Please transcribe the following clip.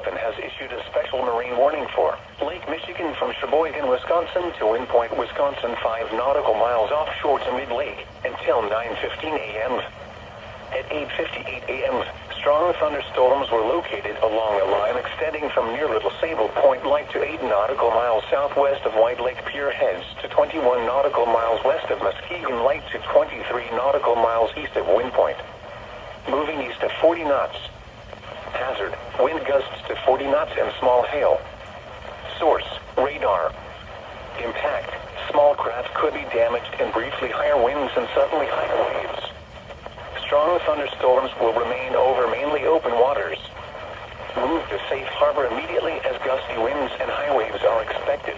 11 has issued a special marine warning for Lake Michigan from Sheboygan, Wisconsin to Wind Point, Wisconsin, 5 nautical miles offshore to mid-lake until 9:15 a.m. At 8:58 a.m., strong thunderstorms were located along a line extending from near Little Sable Point Light to 8 nautical miles southwest of White Lake Pier Heads to 21 nautical miles west of Muskegon Light to 23 nautical miles east of Wind Point. Moving east at 40 knots. Hazard, wind gusts to 40 knots and small hail. Source, radar. Impact, small craft could be damaged and briefly higher winds and suddenly higher waves. Strong thunderstorms will remain over mainly open waters. Move to safe harbor immediately as gusty winds and high waves are expected.